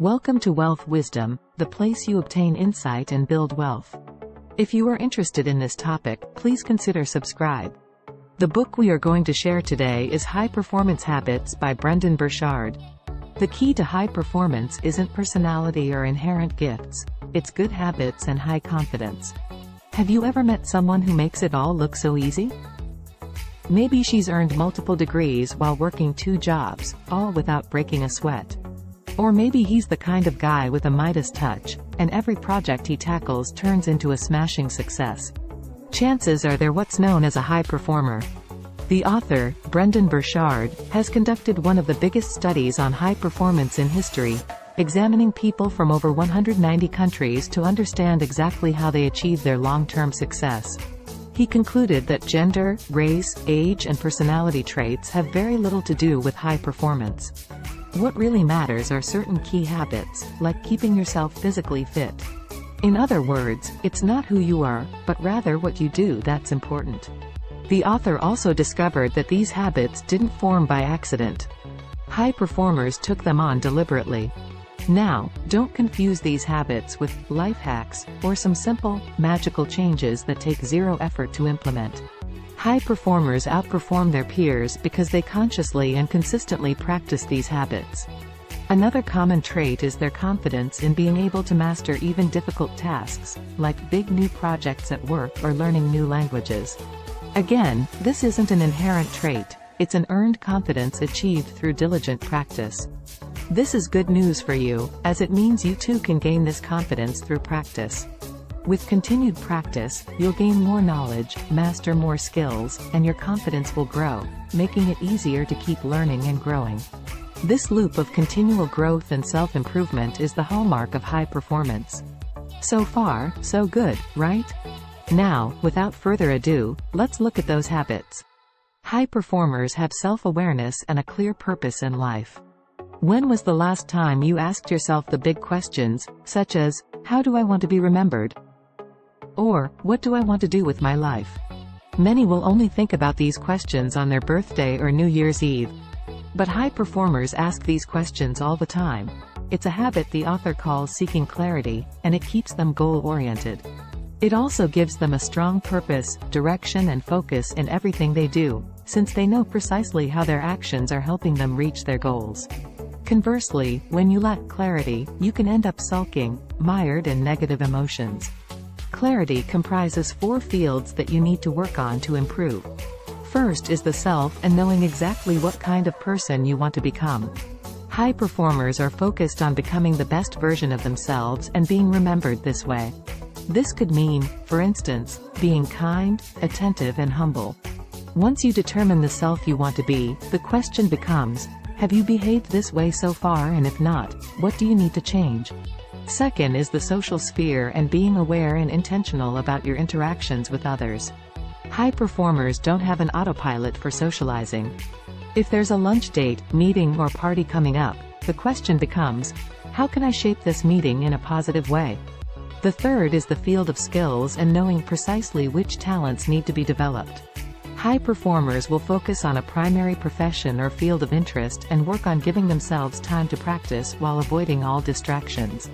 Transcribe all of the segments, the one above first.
Welcome to Wealth Wisdom, the place you obtain insight and build wealth. If you are interested in this topic, please consider subscribe. The book we are going to share today is High Performance Habits by Brendon Burchard. The key to high performance isn't personality or inherent gifts, it's good habits and high confidence. Have you ever met someone who makes it all look so easy? Maybe she's earned multiple degrees while working 2 jobs, all without breaking a sweat. Or maybe he's the kind of guy with a Midas touch, and every project he tackles turns into a smashing success. Chances are they're what's known as a high performer. The author, Brendon Burchard, has conducted one of the biggest studies on high performance in history, examining people from over 190 countries to understand exactly how they achieve their long-term success. He concluded that gender, race, age and personality traits have very little to do with high performance. What really matters are certain key habits, like keeping yourself physically fit. In other words, it's not who you are, but rather what you do that's important. The author also discovered that these habits didn't form by accident. High performers took them on deliberately. Now, don't confuse these habits with life hacks, or some simple, magical changes that take zero effort to implement. High performers outperform their peers because they consciously and consistently practice these habits. Another common trait is their confidence in being able to master even difficult tasks, like big new projects at work or learning new languages. Again, this isn't an inherent trait, it's an earned confidence achieved through diligent practice. This is good news for you, as it means you too can gain this confidence through practice. With continued practice, you'll gain more knowledge, master more skills, and your confidence will grow, making it easier to keep learning and growing. This loop of continual growth and self-improvement is the hallmark of high performance. So far, so good, right? Now, without further ado, let's look at those habits. High performers have self-awareness and a clear purpose in life. When was the last time you asked yourself the big questions, such as, how do I want to be remembered? Or, what do I want to do with my life? Many will only think about these questions on their birthday or New Year's Eve. But high performers ask these questions all the time. It's a habit the author calls seeking clarity, and it keeps them goal-oriented. It also gives them a strong purpose, direction and focus in everything they do, since they know precisely how their actions are helping them reach their goals. Conversely, when you lack clarity, you can end up sulking, mired in negative emotions. Clarity comprises 4 fields that you need to work on to improve. First is the self and knowing exactly what kind of person you want to become. High performers are focused on becoming the best version of themselves and being remembered this way. This could mean, for instance, being kind, attentive and humble. Once you determine the self you want to be, the question becomes, have you behaved this way so far, and if not, what do you need to change? Second is the social sphere and being aware and intentional about your interactions with others. High performers don't have an autopilot for socializing. If there's a lunch date, meeting or party coming up, the question becomes, how can I shape this meeting in a positive way? The third is the field of skills and knowing precisely which talents need to be developed. High performers will focus on a primary profession or field of interest and work on giving themselves time to practice while avoiding all distractions.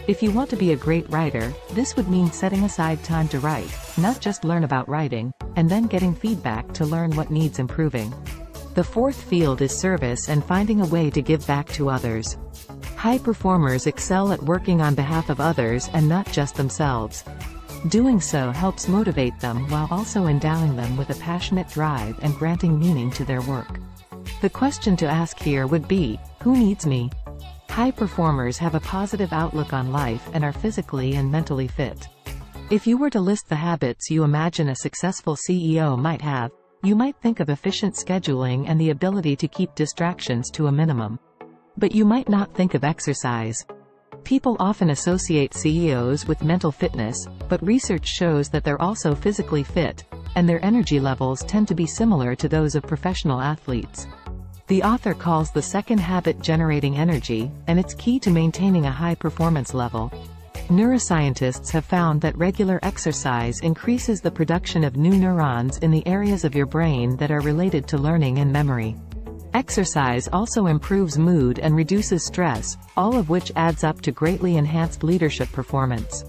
If you want to be a great writer, this would mean setting aside time to write, not just learn about writing, and then getting feedback to learn what needs improving. The fourth field is service and finding a way to give back to others. High performers excel at working on behalf of others and not just themselves. Doing so helps motivate them while also endowing them with a passionate drive and granting meaning to their work. The question to ask here would be, who needs me? High performers have a positive outlook on life and are physically and mentally fit. If you were to list the habits you imagine a successful CEO might have, you might think of efficient scheduling and the ability to keep distractions to a minimum. But you might not think of exercise. People often associate CEOs with mental fitness, but research shows that they're also physically fit, and their energy levels tend to be similar to those of professional athletes. The author calls the second habit generating energy, and it's key to maintaining a high performance level. Neuroscientists have found that regular exercise increases the production of new neurons in the areas of your brain that are related to learning and memory. Exercise also improves mood and reduces stress, all of which adds up to greatly enhanced leadership performance.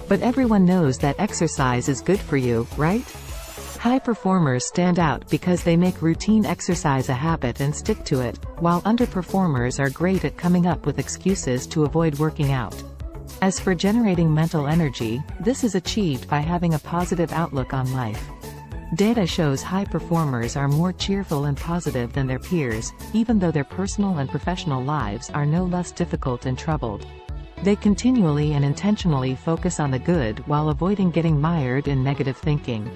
But everyone knows that exercise is good for you, right? High performers stand out because they make routine exercise a habit and stick to it, while underperformers are great at coming up with excuses to avoid working out. As for generating mental energy, this is achieved by having a positive outlook on life. Data shows high performers are more cheerful and positive than their peers, even though their personal and professional lives are no less difficult and troubled. They continually and intentionally focus on the good while avoiding getting mired in negative thinking.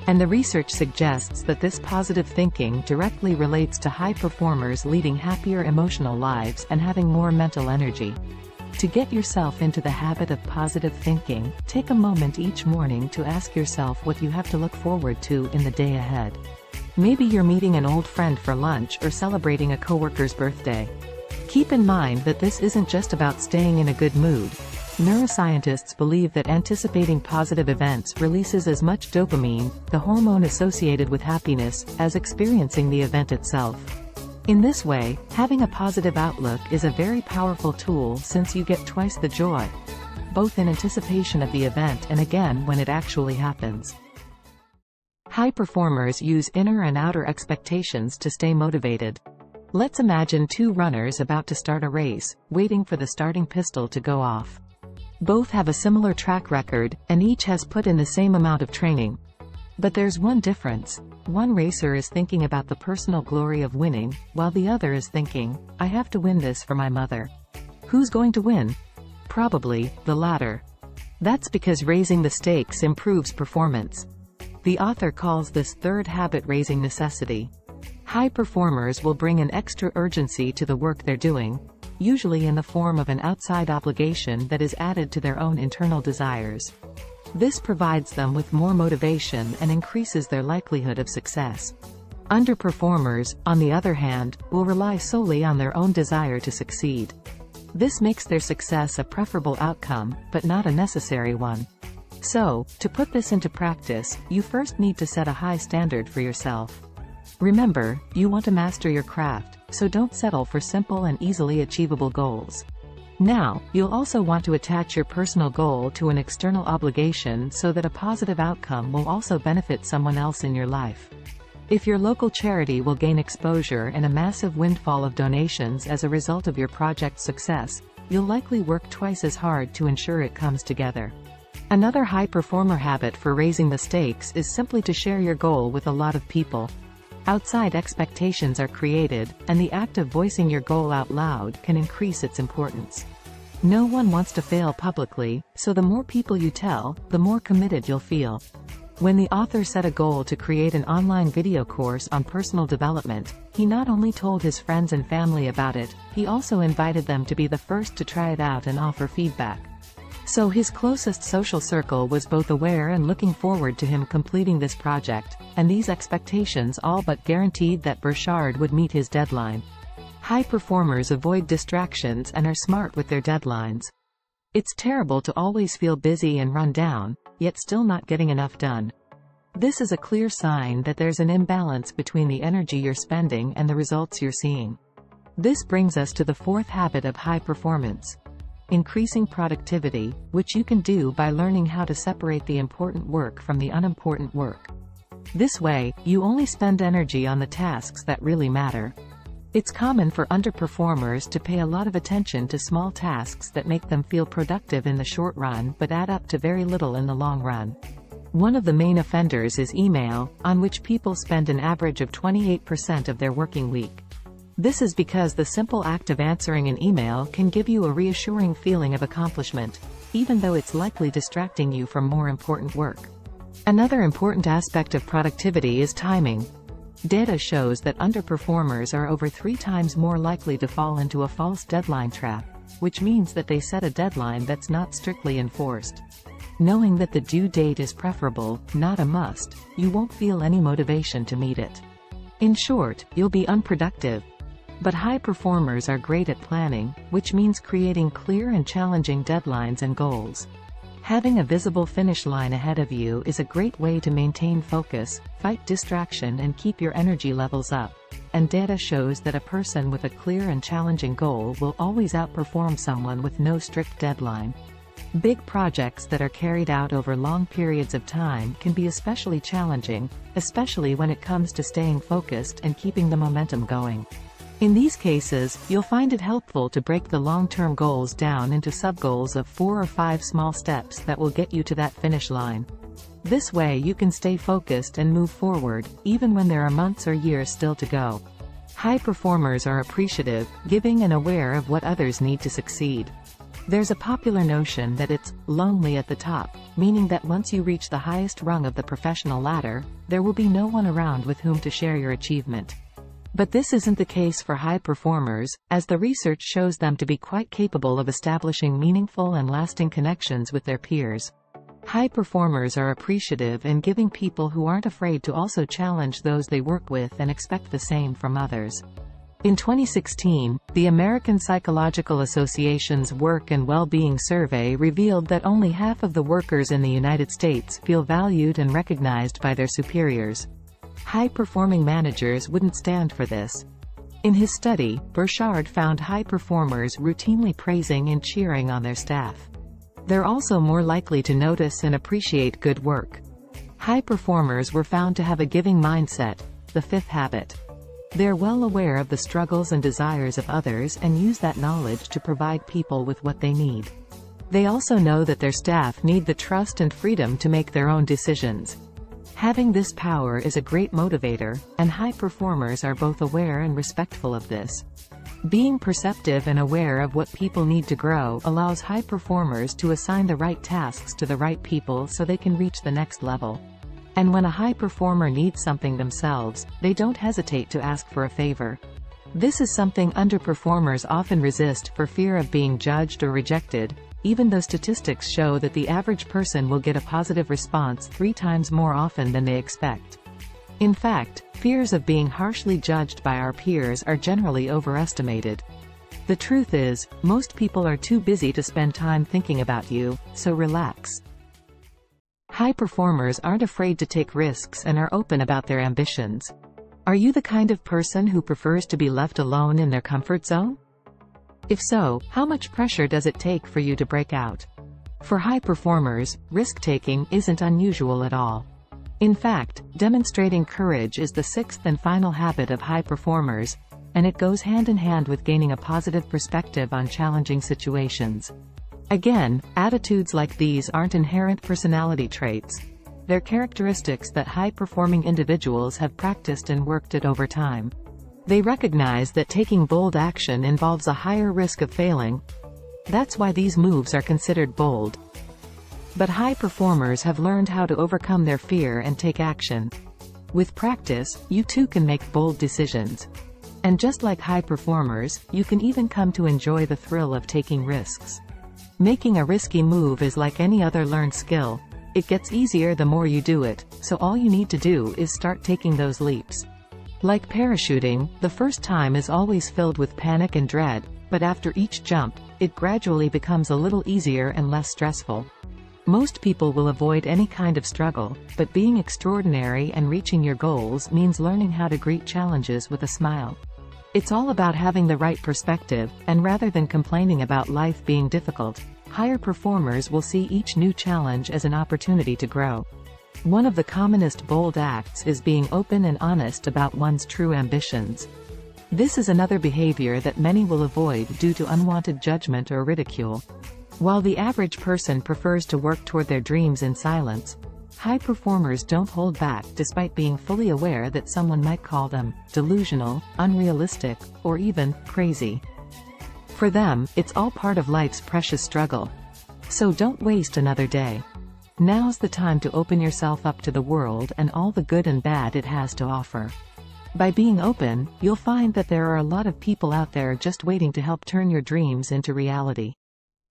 And the research suggests that this positive thinking directly relates to high performers leading happier emotional lives and having more mental energy. To get yourself into the habit of positive thinking, take a moment each morning to ask yourself what you have to look forward to in the day ahead. Maybe you're meeting an old friend for lunch or celebrating a coworker's birthday. Keep in mind that this isn't just about staying in a good mood. Neuroscientists believe that anticipating positive events releases as much dopamine, the hormone associated with happiness, as experiencing the event itself. In this way, having a positive outlook is a very powerful tool since you get twice the joy, both in anticipation of the event and again when it actually happens. High performers use inner and outer expectations to stay motivated. Let's imagine two runners about to start a race, waiting for the starting pistol to go off. Both have a similar track record, and each has put in the same amount of training. But there's one difference. One racer is thinking about the personal glory of winning, while the other is thinking, I have to win this for my mother. Who's going to win? Probably the latter. That's because raising the stakes improves performance. The author calls this third habit raising necessity. High performers will bring an extra urgency to the work they're doing, usually in the form of an outside obligation that is added to their own internal desires. This provides them with more motivation and increases their likelihood of success. Underperformers, on the other hand, will rely solely on their own desire to succeed. This makes their success a preferable outcome, but not a necessary one. So, to put this into practice, you first need to set a high standard for yourself. Remember, you want to master your craft, so don't settle for simple and easily achievable goals. Now, you'll also want to attach your personal goal to an external obligation so that a positive outcome will also benefit someone else in your life. If your local charity will gain exposure and a massive windfall of donations as a result of your project's success, you'll likely work twice as hard to ensure it comes together. Another high performer habit for raising the stakes is simply to share your goal with a lot of people. Outside expectations are created, and the act of voicing your goal out loud can increase its importance. No one wants to fail publicly, so the more people you tell, the more committed you'll feel. When the author set a goal to create an online video course on personal development, he not only told his friends and family about it, he also invited them to be the first to try it out and offer feedback. So his closest social circle was both aware and looking forward to him completing this project, and these expectations all but guaranteed that Burchard would meet his deadline. High performers avoid distractions and are smart with their deadlines. It's terrible to always feel busy and run down, yet still not getting enough done. This is a clear sign that there's an imbalance between the energy you're spending and the results you're seeing. This brings us to the fourth habit of high performance. Increasing productivity, which you can do by learning how to separate the important work from the unimportant work. This way, you only spend energy on the tasks that really matter. It's common for underperformers to pay a lot of attention to small tasks that make them feel productive in the short run but add up to very little in the long run. One of the main offenders is email, on which people spend an average of 28% of their working week. This is because the simple act of answering an email can give you a reassuring feeling of accomplishment, even though it's likely distracting you from more important work. Another important aspect of productivity is timing. Data shows that underperformers are over 3 times more likely to fall into a false deadline trap, which means that they set a deadline that's not strictly enforced. Knowing that the due date is preferable, not a must, you won't feel any motivation to meet it. In short, you'll be unproductive. But high performers are great at planning, which means creating clear and challenging deadlines and goals. Having a visible finish line ahead of you is a great way to maintain focus, fight distraction and keep your energy levels up. And data shows that a person with a clear and challenging goal will always outperform someone with no strict deadline. Big projects that are carried out over long periods of time can be especially challenging, especially when it comes to staying focused and keeping the momentum going. In these cases, you'll find it helpful to break the long-term goals down into sub-goals of 4 or 5 small steps that will get you to that finish line. This way you can stay focused and move forward, even when there are months or years still to go. High performers are appreciative, giving and aware of what others need to succeed. There's a popular notion that it's lonely at the top, meaning that once you reach the highest rung of the professional ladder, there will be no one around with whom to share your achievement. But this isn't the case for high performers, as the research shows them to be quite capable of establishing meaningful and lasting connections with their peers. High performers are appreciative and giving people who aren't afraid to also challenge those they work with and expect the same from others. In 2016, the American Psychological Association's Work and Well-Being Survey revealed that only half of the workers in the United States feel valued and recognized by their superiors. High-performing managers wouldn't stand for this. In his study, Burchard found high performers routinely praising and cheering on their staff. They're also more likely to notice and appreciate good work. High performers were found to have a giving mindset, the fifth habit. They're well aware of the struggles and desires of others and use that knowledge to provide people with what they need. They also know that their staff need the trust and freedom to make their own decisions. Having this power is a great motivator, and high performers are both aware and respectful of this. Being perceptive and aware of what people need to grow allows high performers to assign the right tasks to the right people so they can reach the next level. And when a high performer needs something themselves, they don't hesitate to ask for a favor. This is something underperformers often resist for fear of being judged or rejected, even though statistics show that the average person will get a positive response 3 times more often than they expect. In fact, fears of being harshly judged by our peers are generally overestimated. The truth is, most people are too busy to spend time thinking about you, so relax. High performers aren't afraid to take risks and are open about their ambitions. Are you the kind of person who prefers to be left alone in their comfort zone? If so, how much pressure does it take for you to break out? For high performers, risk-taking isn't unusual at all. In fact, demonstrating courage is the 6th and final habit of high performers, and it goes hand in hand with gaining a positive perspective on challenging situations. Again, attitudes like these aren't inherent personality traits. They're characteristics that high-performing individuals have practiced and worked at over time. They recognize that taking bold action involves a higher risk of failing. That's why these moves are considered bold. But high performers have learned how to overcome their fear and take action. With practice, you too can make bold decisions. And just like high performers, you can even come to enjoy the thrill of taking risks. Making a risky move is like any other learned skill. It gets easier the more you do it, so all you need to do is start taking those leaps. Like parachuting, the first time is always filled with panic and dread, but after each jump, it gradually becomes a little easier and less stressful. Most people will avoid any kind of struggle, but being extraordinary and reaching your goals means learning how to greet challenges with a smile. It's all about having the right perspective, and rather than complaining about life being difficult, higher performers will see each new challenge as an opportunity to grow. One of the commonest bold acts is being open and honest about one's true ambitions. This is another behavior that many will avoid due to unwanted judgment or ridicule. While the average person prefers to work toward their dreams in silence, high performers don't hold back despite being fully aware that someone might call them delusional, unrealistic, or even crazy. For them, it's all part of life's precious struggle. So don't waste another day. Now's the time to open yourself up to the world and all the good and bad it has to offer. By being open, you'll find that there are a lot of people out there just waiting to help turn your dreams into reality.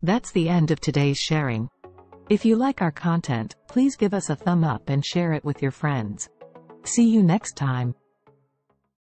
That's the end of today's sharing. If you like our content, please give us a thumb up and share it with your friends. See you next time.